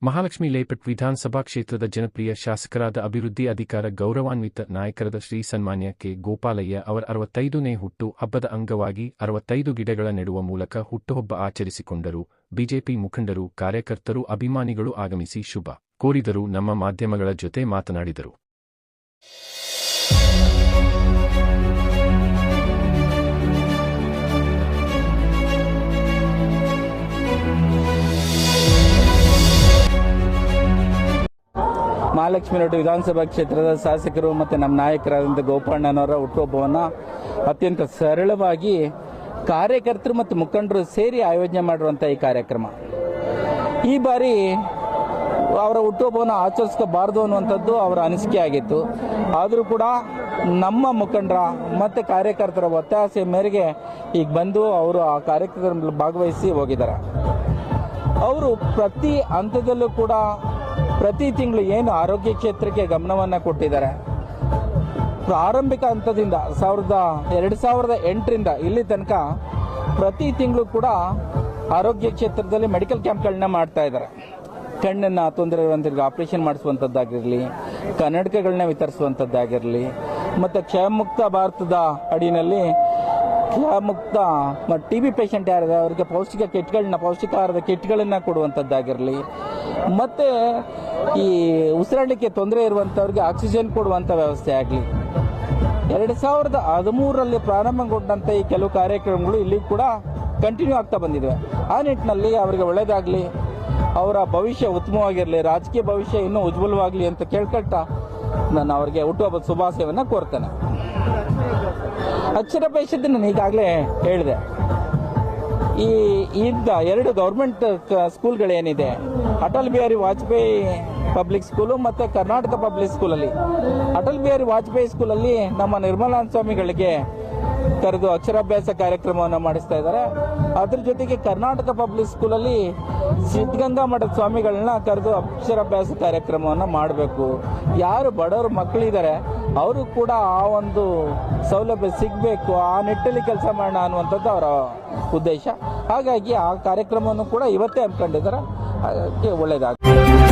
Mahalakshmi layout ವಿಧಾನಸಭಾ ಕ್ಷೇತ್ರದ ಜನಪ್ರಿಯ ಶಾಸಕರಾದ ಅಭಿವೃದ್ಧಿ ಅಧಿಕಾರ ಗೌರವಾನ್ವಿತ ನಾಯಕರಾದ ಶ್ರೀ ಸನ್ಮಾನ್ಯ ಕೆ. ಗೋಪಾಲಯ್ಯ ಅವರ 65ನೇ ಹುಟ್ಟು ಹಬ್ಬದ ಅಂಗವಾಗಿ 65 ಗಿಡಗಳ ನೆಡುವ ಮೂಲಕ ಹುಟ್ಟುಹಬ್ಬ ಆಚರಿಸಿಕೊಂಡರು. ಬಿಜೆಪಿ ಮುಖಂಡರು, ಕಾರ್ಯಕರ್ತರು, ಅಭಿಮಾನಿಗಳು ಆಗಮಿಸಿ ಶುಭ ಕೋರಿದರು. ನಮ್ಮ ಮಾಧ್ಯಮಗಳ ಜೊತೆ ಮಾತನಾಡಿದರು. ಮಹಾಲಕ್ಷ್ಮಿ ಲೇಔಟ್ ವಿಧಾನಸಭಾ ಕ್ಷೇತ್ರದ ಶಾಸಕರು ಮತ್ತು ನಮ್ಮ ನಾಯಕರಾದಂಥ ಗೋಪಣ್ಣನವರ ಹುಟ್ಟುಹಬ್ಬವನ್ನು ಅತ್ಯಂತ ಸರಳವಾಗಿ ಕಾರ್ಯಕರ್ತರು ಮತ್ತು ಮುಖಂಡರು ಸೇರಿ ಆಯೋಜನೆ ಮಾಡಿರುವಂಥ ಈ ಕಾರ್ಯಕ್ರಮ. ಈ ಬಾರಿ ಅವರ ಹುಟ್ಟುಹಬ್ಬವನ್ನು ಆಚರಿಸ್ಕೋಬಾರ್ದು ಅನ್ನುವಂಥದ್ದು ಅವರ ಅನಿಸಿಕೆ ಆಗಿತ್ತು. ಆದರೂ ಕೂಡ ನಮ್ಮ ಮುಖಂಡರ ಮತ್ತು ಕಾರ್ಯಕರ್ತರ ಒತ್ತಾಸೆ ಮೇರೆಗೆ ಈಗ ಬಂದು ಅವರು ಆ ಕಾರ್ಯಕ್ರಮದಲ್ಲಿ ಭಾಗವಹಿಸಿ ಹೋಗಿದ್ದಾರೆ. ಅವರು ಪ್ರತಿ ಹಂತದಲ್ಲೂ ಕೂಡ ಪ್ರತಿ ತಿಂಗಳು ಏನು ಆರೋಗ್ಯ ಕ್ಷೇತ್ರಕ್ಕೆ ಗಮನವನ್ನು ಕೊಟ್ಟಿದ್ದಾರೆ, ಪ್ರಾರಂಭಿಕ ಹಂತದಿಂದ 2008ರಿಂದ ಇಲ್ಲಿ ತನಕ ಪ್ರತಿ ತಿಂಗಳು ಕೂಡ ಆರೋಗ್ಯ ಕ್ಷೇತ್ರದಲ್ಲಿ ಮೆಡಿಕಲ್ ಕ್ಯಾಂಪ್ಗಳನ್ನ ಮಾಡ್ತಾ ಇದ್ದಾರೆ. ಕಣ್ಣನ್ನು ತೊಂದರೆ ಇರುವಂಥವ್ರಿಗೆ ಆಪರೇಷನ್ ಮಾಡಿಸುವಂಥದ್ದಾಗಿರಲಿ, ಕನ್ನಡಕಗಳನ್ನ ವಿತರಿಸುವಂಥದ್ದಾಗಿರಲಿ, ಮತ್ತು ಕ್ಷಯಮುಕ್ತ ಭಾರತದ ಅಡಿನಲ್ಲಿ ಕ್ಷಯಮುಕ್ತ TB ಪೇಷಂಟ್ ಯಾರಿದೆ ಅವರಿಗೆ ಪೌಷ್ಟಿಕಾಹಾರದ ಕಿಟ್ಗಳನ್ನು ಕೊಡುವಂಥದ್ದಾಗಿರಲಿ, ಮತ್ತು ಈ ಉಸಿರಾಡಲಿಕ್ಕೆ ತೊಂದರೆ ಇರುವಂಥವ್ರಿಗೆ ಆಕ್ಸಿಜನ್ ಕೊಡುವಂಥ ವ್ಯವಸ್ಥೆ ಆಗಲಿ. 2013ರಲ್ಲಿ ಪ್ರಾರಂಭಗೊಂಡಂಥ ಈ ಕೆಲವು ಕಾರ್ಯಕ್ರಮಗಳು ಇಲ್ಲಿ ಕೂಡ ಕಂಟಿನ್ಯೂ ಆಗ್ತಾ ಬಂದಿವೆ. ಆ ನಿಟ್ಟಿನಲ್ಲಿ ಅವರಿಗೆ ಒಳ್ಳೆಯದಾಗಲಿ, ಅವರ ಭವಿಷ್ಯ ಉತ್ತಮವಾಗಿರಲಿ, ರಾಜಕೀಯ ಭವಿಷ್ಯ ಇನ್ನೂ ಉಜ್ವಲವಾಗಲಿ ಅಂತ ಕೇಳ್ಕೊಳ್ತಾ ನಾನು ಅವರಿಗೆ ಹುಟ್ಟುಹಬ್ಬದ ಶುಭಾಶಯವನ್ನು ಕೋರ್ತೇನೆ. ಅಕ್ಷರಾಭ್ಯಾಸದ ನಾನು ಈಗಾಗಲೇ ಹೇಳಿದೆ. ಈ 2 ಗೌರ್ಮೆಂಟ್ ಸ್ಕೂಲ್ಗಳೇನಿದೆ, ಅಟಲ್ ಬಿಹಾರಿ ವಾಜಪೇಯಿ ಪಬ್ಲಿಕ್ ಸ್ಕೂಲು ಮತ್ತು ಕರ್ನಾಟಕ ಪಬ್ಲಿಕ್ ಸ್ಕೂಲಲ್ಲಿ, ಅಟಲ್ ಬಿಹಾರಿ ವಾಜಪೇಯಿ ಸ್ಕೂಲಲ್ಲಿ ನಮ್ಮ ನಿರ್ಮಲಾನಂದ ಸ್ವಾಮಿಗಳಿಗೆ ಕರೆದು ಅಕ್ಷರಾಭ್ಯಾಸ ಕಾರ್ಯಕ್ರಮವನ್ನು ಮಾಡಿಸ್ತಾ ಇದ್ದಾರೆ. ಅದ್ರ ಜೊತೆಗೆ ಕರ್ನಾಟಕ ಪಬ್ಲಿಕ್ ಸ್ಕೂಲಲ್ಲಿ ಸಿದ್ಧಗಂಗಾ ಮಠದ ಸ್ವಾಮಿಗಳನ್ನ ಕರೆದು ಅಕ್ಷರಾಭ್ಯಾಸ ಕಾರ್ಯಕ್ರಮವನ್ನು ಮಾಡಬೇಕು. ಯಾರು ಬಡವರು ಮಕ್ಕಳಿದ್ದಾರೆ ಅವರು ಕೂಡ ಆ ಒಂದು ಸೌಲಭ್ಯ ಸಿಗಬೇಕು, ಆ ನಿಟ್ಟಲ್ಲಿ ಕೆಲಸ ಮಾಡೋಣ ಅನ್ನುವಂಥದ್ದು ಅವರ ಉದ್ದೇಶ. ಹಾಗಾಗಿ ಆ ಕಾರ್ಯಕ್ರಮವನ್ನು ಕೂಡ ಇವತ್ತೇ ಹಮ್ಮಿಕೊಂಡಿದ್ದಾರೆ. ಹಾಗಾಗಿ ಒಳ್ಳೆಯದಾಗ್ತದೆ.